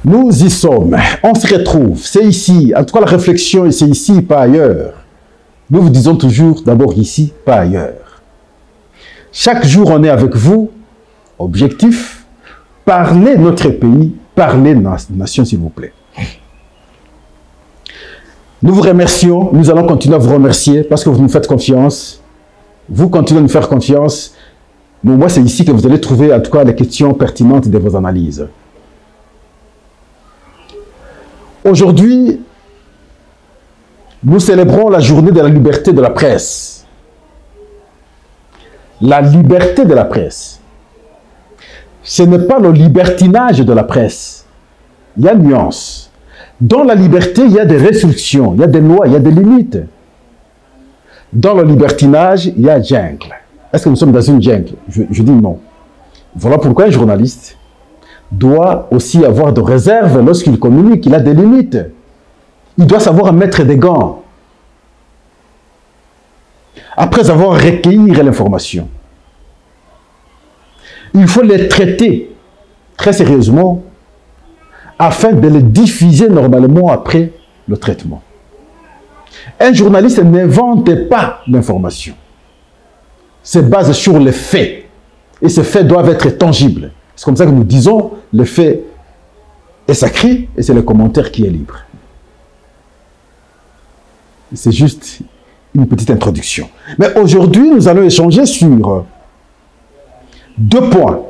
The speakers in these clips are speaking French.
Nous y sommes, on se retrouve, c'est ici, en tout cas la réflexion, c'est ici, pas ailleurs. Nous vous disons toujours, d'abord ici, pas ailleurs. Chaque jour, on est avec vous, objectif, parler notre pays, parler nation, s'il vous plaît. Nous vous remercions, nous allons continuer à vous remercier parce que vous nous faites confiance. Vous continuez à nous faire confiance. Mais moi, c'est ici que vous allez trouver, en tout cas, les questions pertinentes de vos analyses. Aujourd'hui, nous célébrons la journée de la liberté de la presse. La liberté de la presse. Ce n'est pas le libertinage de la presse. Il y a une nuance. Dans la liberté, il y a des restrictions, il y a des lois, il y a des limites. Dans le libertinage, il y a jungle. Est-ce que nous sommes dans une jungle? Je dis non. Voilà pourquoi un journaliste doit aussi avoir de réserve lorsqu'il communique. Il a des limites. Il doit savoir mettre des gants. Après avoir recueilli l'information, il faut les traiter très sérieusement afin de les diffuser normalement après le traitement. Un journaliste n'invente pas l'information. Se base sur les faits. Et ces faits doivent être tangibles. C'est comme ça que nous disons, le fait est sacré et c'est le commentaire qui est libre. C'est juste une petite introduction. Mais aujourd'hui, nous allons échanger sur 2 points.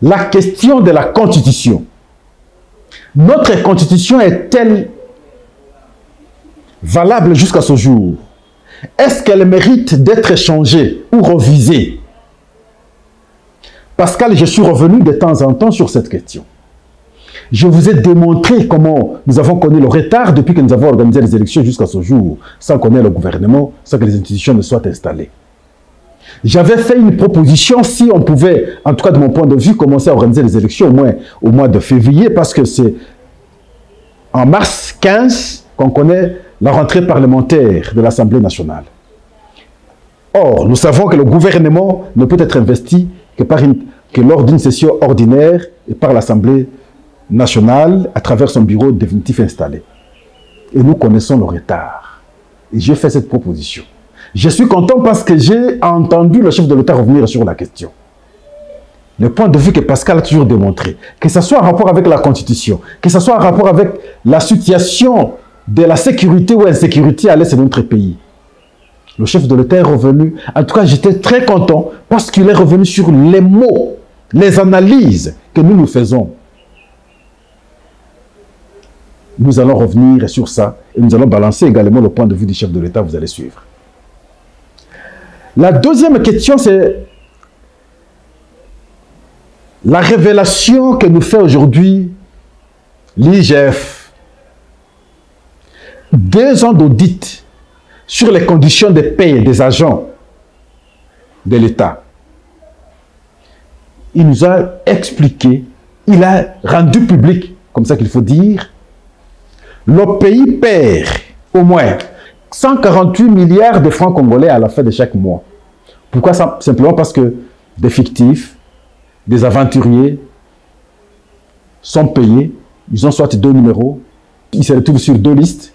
La question de la Constitution. Notre Constitution est-elle valable jusqu'à ce jour? Est-ce qu'elle mérite d'être changée ou revisée? Pascal, je suis revenu de temps en temps sur cette question. Je vous ai démontré comment nous avons connu le retard depuis que nous avons organisé les élections jusqu'à ce jour, sans qu'on ait le gouvernement, sans que les institutions ne soient installées. J'avais fait une proposition, si on pouvait, en tout cas de mon point de vue, commencer à organiser les élections au mois de février, parce que c'est en mars 15 qu'on connaît la rentrée parlementaire de l'Assemblée nationale. Or, nous savons que le gouvernement ne peut être investi que lors d'une session ordinaire et par l'Assemblée nationale à travers son bureau définitif installé. Et nous connaissons le retard. Et j'ai fait cette proposition. Je suis content parce que j'ai entendu le chef de l'État revenir sur la question. Le point de vue que Pascal a toujours démontré, que ce soit en rapport avec la Constitution, que ce soit en rapport avec la situation de la sécurité ou insécurité à l'est de notre pays. Le chef de l'État est revenu. En tout cas, j'étais très content parce qu'il est revenu sur les mots, les analyses que nous faisons. Nous allons revenir sur ça et nous allons balancer également le point de vue du chef de l'État. Vous allez suivre. La deuxième question, c'est la révélation que nous fait aujourd'hui l'IGF. 2 ans d'audit sur les conditions de paie des agents de l'État. Il nous a expliqué, il a rendu public, comme ça qu'il faut dire, le pays perd au moins 148 milliards de francs congolais à la fin de chaque mois. Pourquoi ça? Simplement parce que des fictifs, des aventuriers sont payés, ils ont soit 2 numéros, ils se retrouvent sur 2 listes,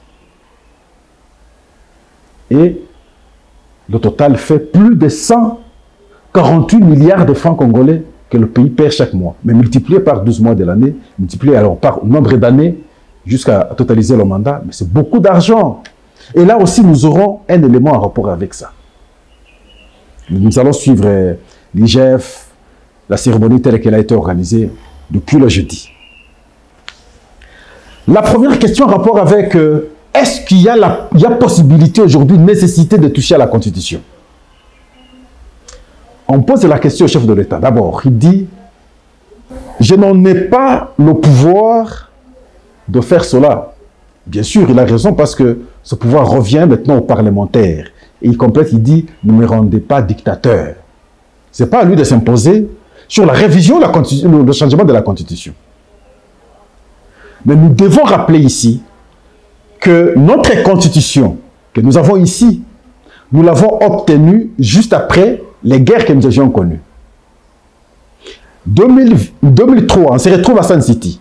et le total fait plus de 148 milliards de francs congolais que le pays perd chaque mois. Mais multiplié par 12 mois de l'année, multiplié alors par nombre d'années, jusqu'à totaliser le mandat, mais c'est beaucoup d'argent. Et là aussi, nous aurons un élément en rapport avec ça. Nous allons suivre l'IGF, la cérémonie telle qu'elle a été organisée depuis le jeudi. La première question en rapport avec est-ce qu'il y a possibilité aujourd'hui, nécessité de toucher à la Constitution? On pose la question au chef de l'État. D'abord, il dit « Je n'en ai pas le pouvoir de faire cela. » Bien sûr, il a raison parce que ce pouvoir revient maintenant aux parlementaires. Et il complète, il dit « Ne me rendez pas dictateur. » Ce n'est pas à lui de s'imposer sur la révision, le changement de la Constitution. Mais nous devons rappeler ici que notre Constitution que nous avons ici, nous l'avons obtenue juste après les guerres que nous avions connues. 2003, on se retrouve à Sun City.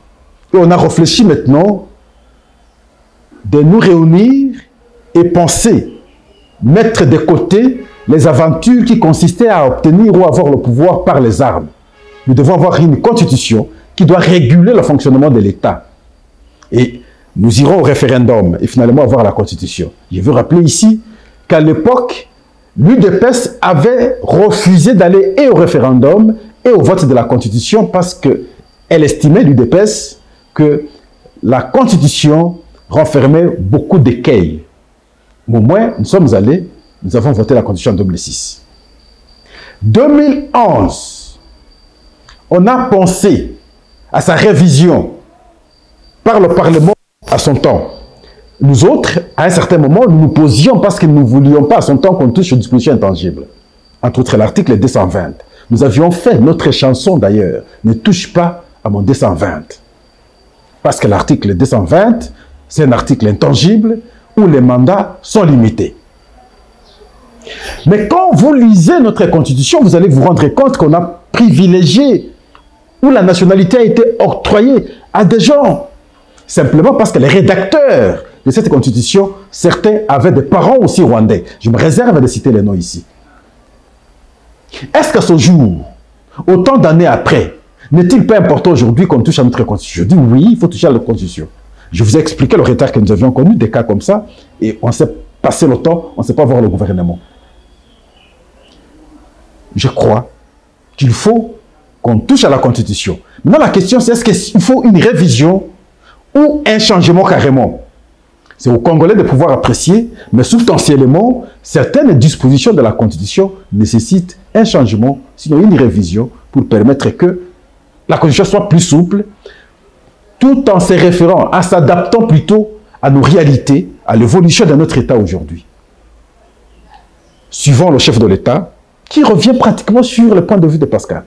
Et on a réfléchi maintenant de nous réunir et penser, mettre de côté les aventures qui consistaient à obtenir ou avoir le pouvoir par les armes. Nous devons avoir une constitution qui doit réguler le fonctionnement de l'État. Et nous irons au référendum et finalement avoir la constitution. Je veux rappeler ici qu'à l'époque, l'UDPS avait refusé d'aller et au référendum et au vote de la constitution parce qu'elle estimait, l'UDPS, que la constitution renfermait beaucoup d'écueils. Mais au moins, nous sommes allés, nous avons voté la constitution en 2006. 2011, on a pensé à sa révision par le Parlement à son temps. Nous autres, à un certain moment, nous nous posions parce que nous ne voulions pas à son temps qu'on touche aux dispositions intangibles. Entre autres, l'article 220. Nous avions fait notre chanson d'ailleurs, ne touche pas à mon 220. Parce que l'article 220, c'est un article intangible où les mandats sont limités. Mais quand vous lisez notre constitution, vous allez vous rendre compte qu'on a privilégié, où la nationalité a été octroyée à des gens. Simplement parce que les rédacteurs de cette constitution, certains avaient des parents aussi rwandais. Je me réserve de citer les noms ici. Est-ce qu'à ce jour, autant d'années après, n'est-il pas important aujourd'hui qu'on touche à notre constitution? Je dis oui, il faut toucher à la constitution. Je vous ai expliqué le retard que nous avions connu, des cas comme ça, et on s'est passé le temps, on ne sait pas voir le gouvernement. Je crois qu'il faut qu'on touche à la constitution. Maintenant, la question, c'est est-ce qu'il faut une révision ou un changement carrément? C'est aux Congolais de pouvoir apprécier, mais substantiellement, certaines dispositions de la Constitution nécessitent un changement, sinon une révision, pour permettre que la Constitution soit plus souple, tout en se référant, en s'adaptant plutôt à nos réalités, à l'évolution de notre État aujourd'hui. Suivant le chef de l'État, qui revient pratiquement sur le point de vue de Pascal.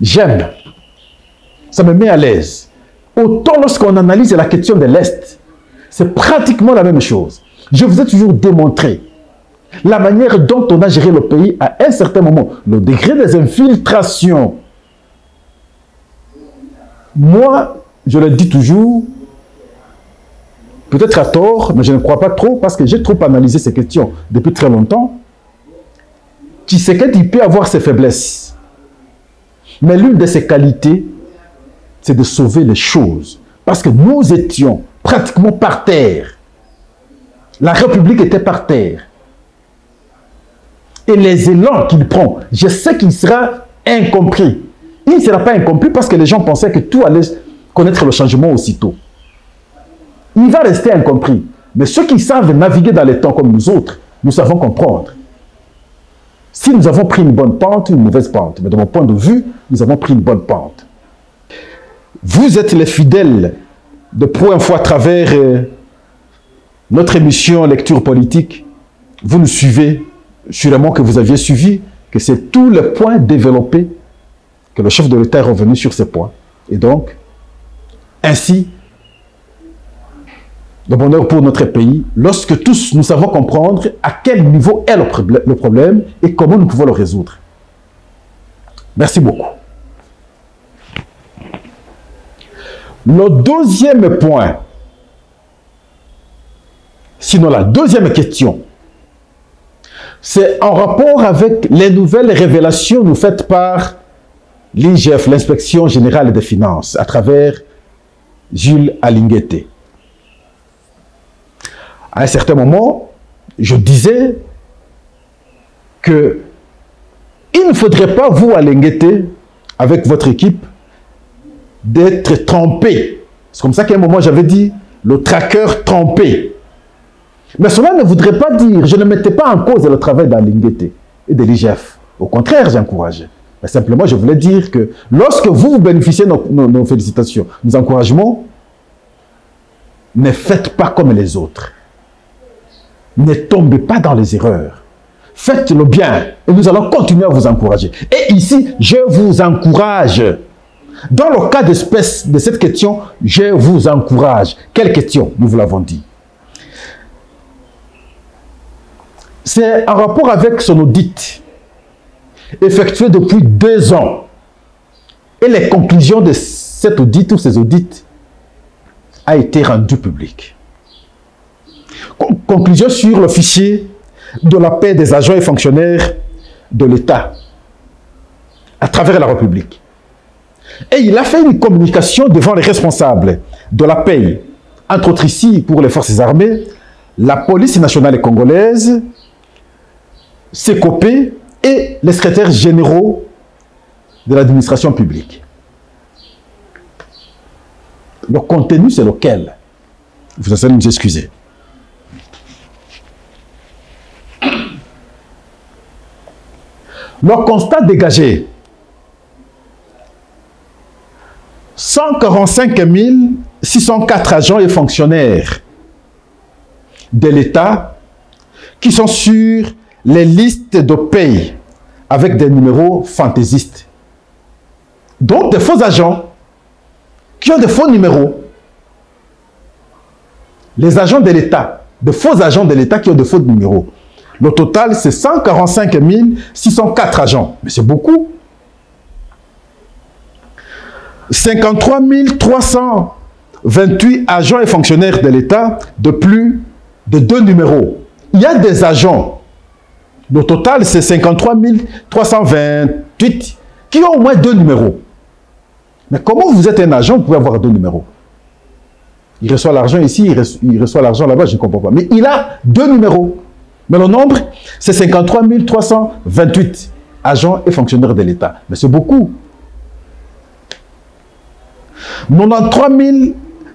J'aime, ça me met à l'aise. Autant lorsqu'on analyse la question de l'Est, c'est pratiquement la même chose. Je vous ai toujours démontré la manière dont on a géré le pays à un certain moment, le degré des infiltrations. Moi, je le dis toujours, peut-être à tort, mais je ne crois pas trop parce que j'ai trop analysé ces questions depuis très longtemps. Tshisekedi peut avoir ses faiblesses, mais l'une de ses qualités, c'est de sauver les choses. Parce que nous étions pratiquement par terre. La République était par terre. Et les élans qu'il prend, je sais qu'il sera incompris. Il ne sera pas incompris parce que les gens pensaient que tout allait connaître le changement aussitôt. Il va rester incompris. Mais ceux qui savent naviguer dans les temps comme nous autres, nous savons comprendre. Si nous avons pris une bonne pente, une mauvaise pente. Mais de mon point de vue, nous avons pris une bonne pente. Vous êtes les fidèles de Pro Info à travers notre émission Lecture Politique. Vous nous suivez, sûrement que vous aviez suivi, que c'est tous les points développés, que le chef de l'État est revenu sur ces points. Et donc, ainsi, le bonheur pour notre pays, lorsque tous nous savons comprendre à quel niveau est le problème et comment nous pouvons le résoudre. Merci beaucoup. Le deuxième point, sinon la deuxième question, c'est en rapport avec les nouvelles révélations nous faites par l'IGF, l'Inspection Générale des Finances, à travers Jules Alinguete. À un certain moment, je disais que il ne faudrait pas, vous, Alinguete, avec votre équipe, d'être trempé. C'est comme ça qu'à un moment, j'avais dit le tracker trempé. Mais cela ne voudrait pas dire, je ne mettais pas en cause le travail d'Alinguete et de l'IGF. Au contraire, j'encourageais. Mais simplement, je voulais dire que lorsque vous bénéficiez de nos félicitations, nos encouragements, ne faites pas comme les autres. Ne tombez pas dans les erreurs. Faites le bien et nous allons continuer à vous encourager. Et ici, je vous encourage. Dans le cas d'espèce de cette question, je vous encourage. Quelle question? Nous vous l'avons dit. C'est en rapport avec son audit effectué depuis 2 ans et les conclusions de cet audit ou ces audits a été rendu public. Conclusion sur le fichier de la paie des agents et fonctionnaires de l'État à travers la République. Et il a fait une communication devant les responsables de la paie, entre autres ici pour les forces armées, la police nationale congolaise, SECOPE et les secrétaires généraux de l'administration publique. Le contenu, c'est lequel? Vous allez nous excuser. Le constat dégagé. 145 604 agents et fonctionnaires de l'État qui sont sur les listes de paye avec des numéros fantaisistes. Donc des faux agents qui ont des faux numéros. Les agents de l'État, de faux agents de l'État qui ont de faux numéros. Le total, c'est 145 604 agents. Mais c'est beaucoup. 53 328 agents et fonctionnaires de l'État de plus de 2 numéros. Il y a des agents, le total c'est 53 328 qui ont au moins 2 numéros. Mais comment vous êtes un agent, vous pouvez avoir 2 numéros? Il reçoit l'argent ici, il reçoit l'argent là-bas, je ne comprends pas. Mais il a 2 numéros. Mais le nombre, c'est 53 328 agents et fonctionnaires de l'État. Mais c'est beaucoup. 93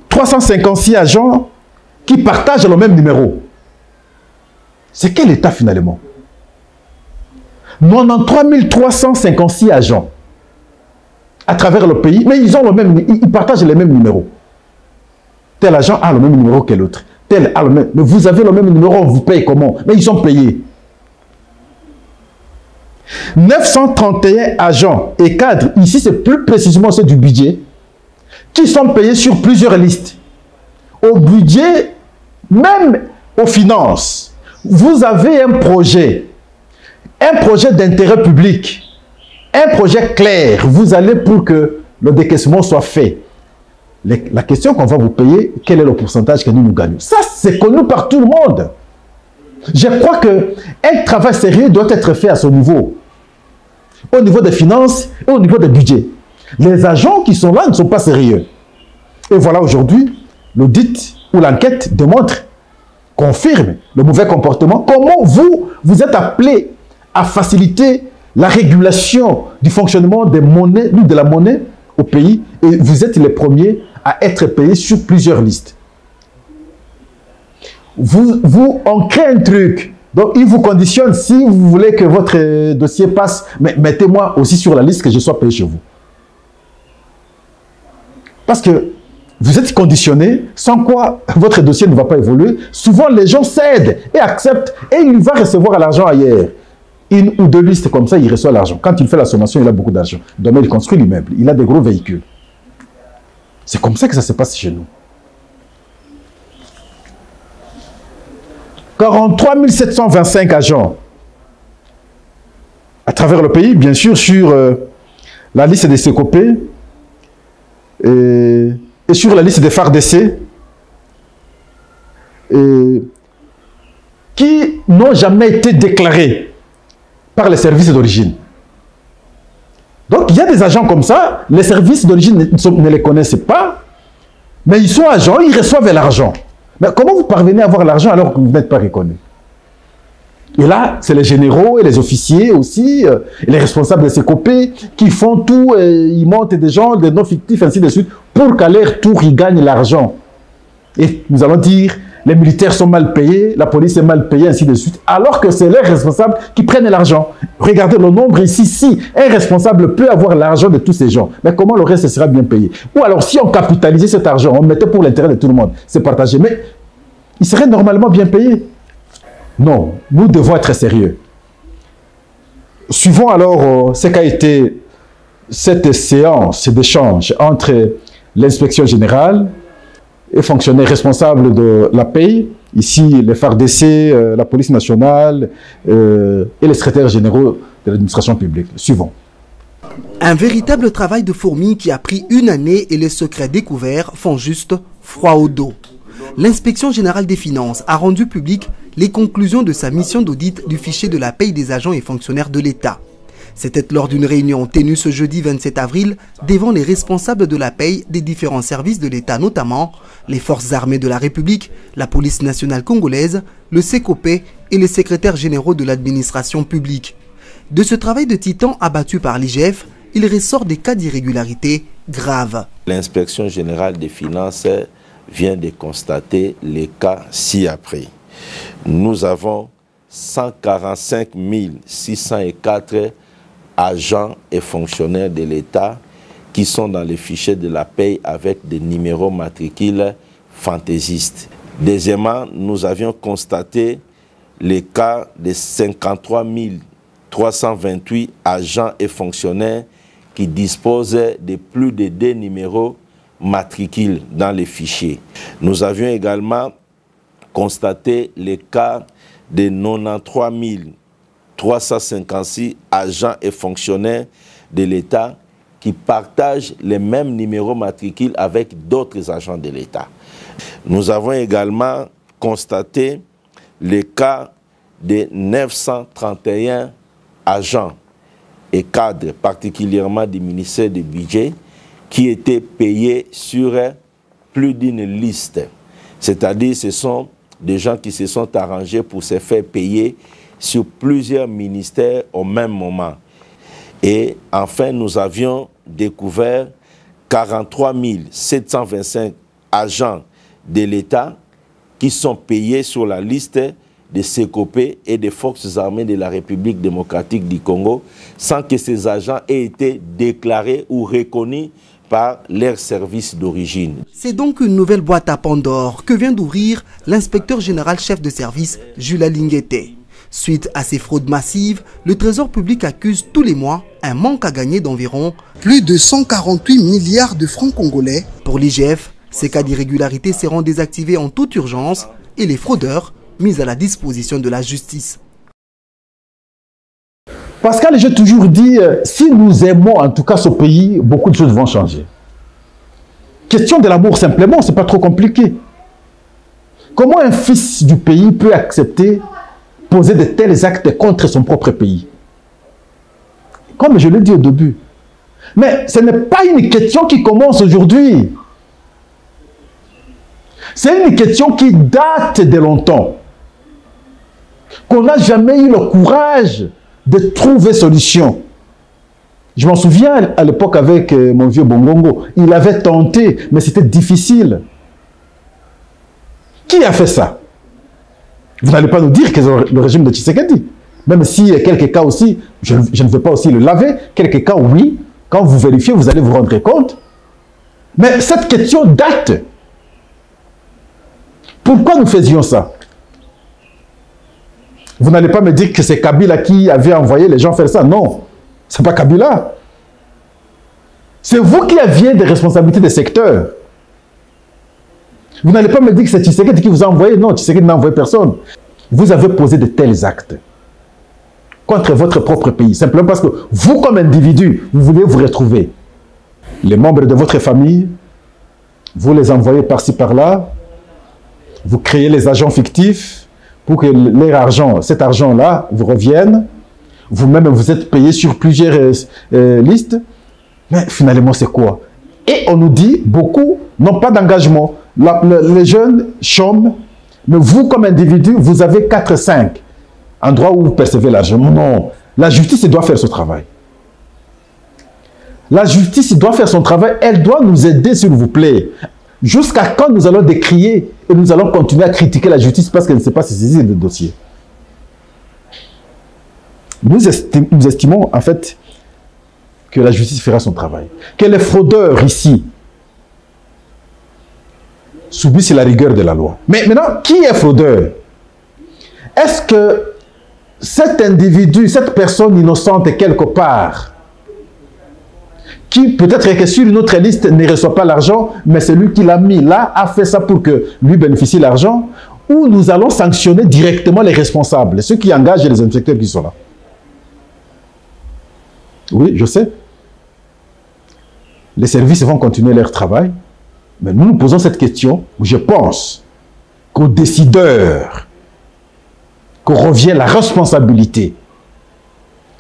356 agents qui partagent le même numéro. C'est quel État finalement? 93 356 agents à travers le pays, mais ils ont le même, ils partagent les mêmes numéros. Tel agent a le même numéro que l'autre. Tel a le même, mais vous avez le même numéro, on vous paye comment? Mais ils sont payés. 931 agents et cadres, ici c'est plus précisément ceux du budget, qui sont payés sur plusieurs listes. Au budget, même aux finances, vous avez un projet d'intérêt public, un projet clair, vous allez pour que le décaissement soit fait. La question qu'on va vous payer, quel est le pourcentage que nous gagnons? Ça, c'est connu par tout le monde. Je crois qu'un travail sérieux doit être fait à ce niveau. Au niveau des finances et au niveau des budgets. Les agents qui sont là ne sont pas sérieux. Et voilà aujourd'hui, l'audit ou l'enquête démontre, confirme le mauvais comportement. Comment vous êtes appelé à faciliter la régulation du fonctionnement des monnaies, de la monnaie au pays, et vous êtes les premiers à être payés sur plusieurs listes. On crée un truc, donc il vous conditionne, si vous voulez que votre dossier passe, mais mettez-moi aussi sur la liste que je sois payé chez vous. Parce que vous êtes conditionné, sans quoi votre dossier ne va pas évoluer. Souvent, les gens cèdent et acceptent, et il va recevoir l'argent ailleurs. Une ou 2 listes comme ça, il reçoit l'argent. Quand il fait la sommation, il a beaucoup d'argent. Demain, il construit l'immeuble. Il a des gros véhicules. C'est comme ça que ça se passe chez nous. 43 725 agents à travers le pays, bien sûr, sur la liste des SECOPE et sur la liste des FARDC qui n'ont jamais été déclarés par les services d'origine. Donc, il y a des agents comme ça, les services d'origine ne les connaissent pas, mais ils sont agents, ils reçoivent l'argent. Mais comment vous parvenez à avoir l'argent alors que vous n'êtes pas reconnu? Et là, c'est les généraux et les officiers aussi, et les responsables de ces copés qui font tout, ils montent des gens, des noms fictifs, ainsi de suite, pour qu'à leur tour, ils gagnent l'argent. Et nous allons dire, les militaires sont mal payés, la police est mal payée, ainsi de suite, alors que c'est les responsables qui prennent l'argent. Regardez le nombre ici, si un responsable peut avoir l'argent de tous ces gens, mais comment le reste sera bien payé? Ou alors, si on capitalisait cet argent, on mettait pour l'intérêt de tout le monde, c'est partagé, mais il serait normalement bien payé. Non, nous devons être sérieux. Suivons alors ce qu'a été cette séance d'échange entre l'inspection générale et fonctionnaires responsables de la paie, ici les FARDC, la police nationale et les secrétaires généraux de l'administration publique. Suivons. Un véritable travail de fourmi qui a pris une année et les secrets découverts font juste froid au dos. L'Inspection générale des finances a rendu public les conclusions de sa mission d'audit du fichier de la paye des agents et fonctionnaires de l'État. C'était lors d'une réunion tenue ce jeudi 27 avril devant les responsables de la paye des différents services de l'État, notamment les forces armées de la République, la police nationale congolaise, le SECOPE et les secrétaires généraux de l'administration publique. De ce travail de titan abattu par l'IGF, il ressort des cas d'irrégularité graves. L'Inspection générale des finances vient de constater les cas ci-après. Nous avons 145 604 agents et fonctionnaires de l'État qui sont dans les fichiers de la paye avec des numéros matricules fantaisistes. Deuxièmement, nous avions constaté les cas de 53 328 agents et fonctionnaires qui disposent de plus de 2 numéros matricules dans les fichiers. Nous avions également constaté les cas de 93 356 agents et fonctionnaires de l'État qui partagent les mêmes numéros matricules avec d'autres agents de l'État. Nous avons également constaté les cas de 931 agents et cadres, particulièrement du ministère du Budget, qui étaient payés sur plus d'une liste. C'est-à-dire ce sont des gens qui se sont arrangés pour se faire payer sur plusieurs ministères au même moment. Et enfin, nous avions découvert 43 725 agents de l'État qui sont payés sur la liste des SECOPE et des forces armées de la République démocratique du Congo sans que ces agents aient été déclarés ou reconnus par leur service d'origine. C'est donc une nouvelle boîte à Pandore que vient d'ouvrir l'inspecteur général chef de service Jules Alinguete. Suite à ces fraudes massives, le Trésor public accuse tous les mois un manque à gagner d'environ plus de 148 milliards de francs congolais. Pour l'IGF, ces cas d'irrégularité seront désactivés en toute urgence et les fraudeurs mis à la disposition de la justice. Pascal, j'ai toujours dit, si nous aimons en tout cas ce pays, beaucoup de choses vont changer. Question de l'amour simplement, c'est pas trop compliqué. Comment un fils du pays peut accepter poser de tels actes contre son propre pays? Comme je l'ai dit au début. Mais ce n'est pas une question qui commence aujourd'hui. C'est une question qui date de longtemps. Qu'on n'a jamais eu le courage de trouver solution. Je m'en souviens à l'époque avec mon vieux Bongongo. Il avait tenté, mais c'était difficile. Qui a fait ça? Vous n'allez pas nous dire que c'est le régime de Tshisekedi. Même si quelques cas aussi, je ne veux pas aussi le laver, quelques cas oui, quand vous vérifiez, vous allez vous rendre compte. Mais cette question date. Pourquoi nous faisions ça? Vous n'allez pas me dire que c'est Kabila qui avait envoyé les gens faire ça. Non, ce n'est pas Kabila. C'est vous qui aviez des responsabilités des secteurs. Vous n'allez pas me dire que c'est Tshisekedi qui vous a envoyé. Non, Tshisekedi n'a envoyé personne. Vous avez posé de tels actes contre votre propre pays. Simplement parce que vous, comme individu, vous voulez vous retrouver. Les membres de votre famille, vous les envoyez par-ci, par-là. Vous créez les agents fictifs pour que leur argent, cet argent-là, vous revienne. Vous-même, vous êtes payé sur plusieurs listes. Mais finalement, c'est quoi? Et on nous dit, beaucoup n'ont pas d'engagement. Les jeunes chôment, mais vous, comme individu, vous avez 4-5 endroits où vous percevez l'argent. Non, la justice doit faire ce travail. La justice doit faire son travail. Elle doit nous aider, s'il vous plaît. Jusqu'à quand nous allons décrier et nous allons continuer à critiquer la justice parce qu'elle ne sait pas se saisir de dossier? Nous estimons en fait que la justice fera son travail. Que les fraudeurs ici subissent la rigueur de la loi. Mais maintenant, qui est fraudeur? Est-ce que cet individu, cette personne innocente quelque part, qui peut-être que sur une autre liste ne reçoit pas l'argent, mais c'est lui qui l'a mis là, a fait ça pour que lui bénéficie l'argent, ou nous allons sanctionner directement les responsables, ceux qui engagent les inspecteurs qui sont là? Oui, je sais. Les services vont continuer leur travail. Mais nous nous posons cette question où je pense qu'aux décideurs, qu'on revient la responsabilité.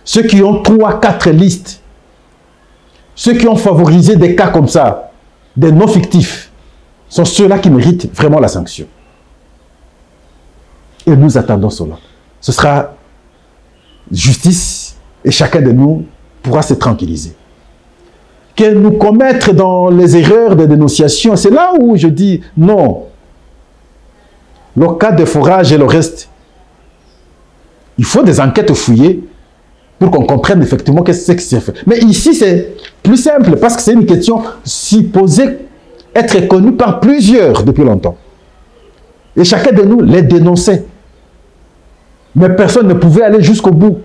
Ceux qui ont 3, 4 listes, ceux qui ont favorisé des cas comme ça, des non fictifs, sont ceux-là qui méritent vraiment la sanction. Et nous attendons cela. Ce sera justice et chacun de nous pourra se tranquilliser. Que nous commettre dans les erreurs de dénonciation, c'est là où je dis non. Le cas de forage et le reste, il faut des enquêtes fouillées pour qu'on comprenne effectivement qu'est-ce qui s'est fait. Mais ici, c'est plus simple parce que c'est une question supposée être connue par plusieurs depuis longtemps. Et chacun de nous les dénonçait. Mais personne ne pouvait aller jusqu'au bout.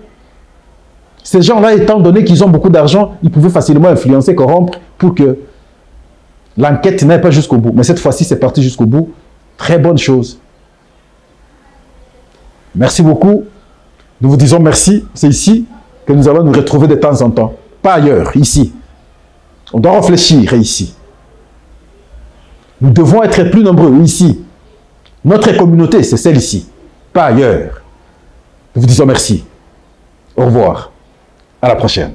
Ces gens-là, étant donné qu'ils ont beaucoup d'argent, ils pouvaient facilement influencer, corrompre pour que l'enquête n'aille pas jusqu'au bout. Mais cette fois-ci, c'est parti jusqu'au bout. Très bonne chose. Merci beaucoup. Nous vous disons merci. C'est ici que nous allons nous retrouver de temps en temps. Pas ailleurs, ici. On doit réfléchir ici. Nous devons être plus nombreux ici. Notre communauté, c'est celle-ci. Pas ailleurs. Nous vous disons merci. Au revoir. À la prochaine.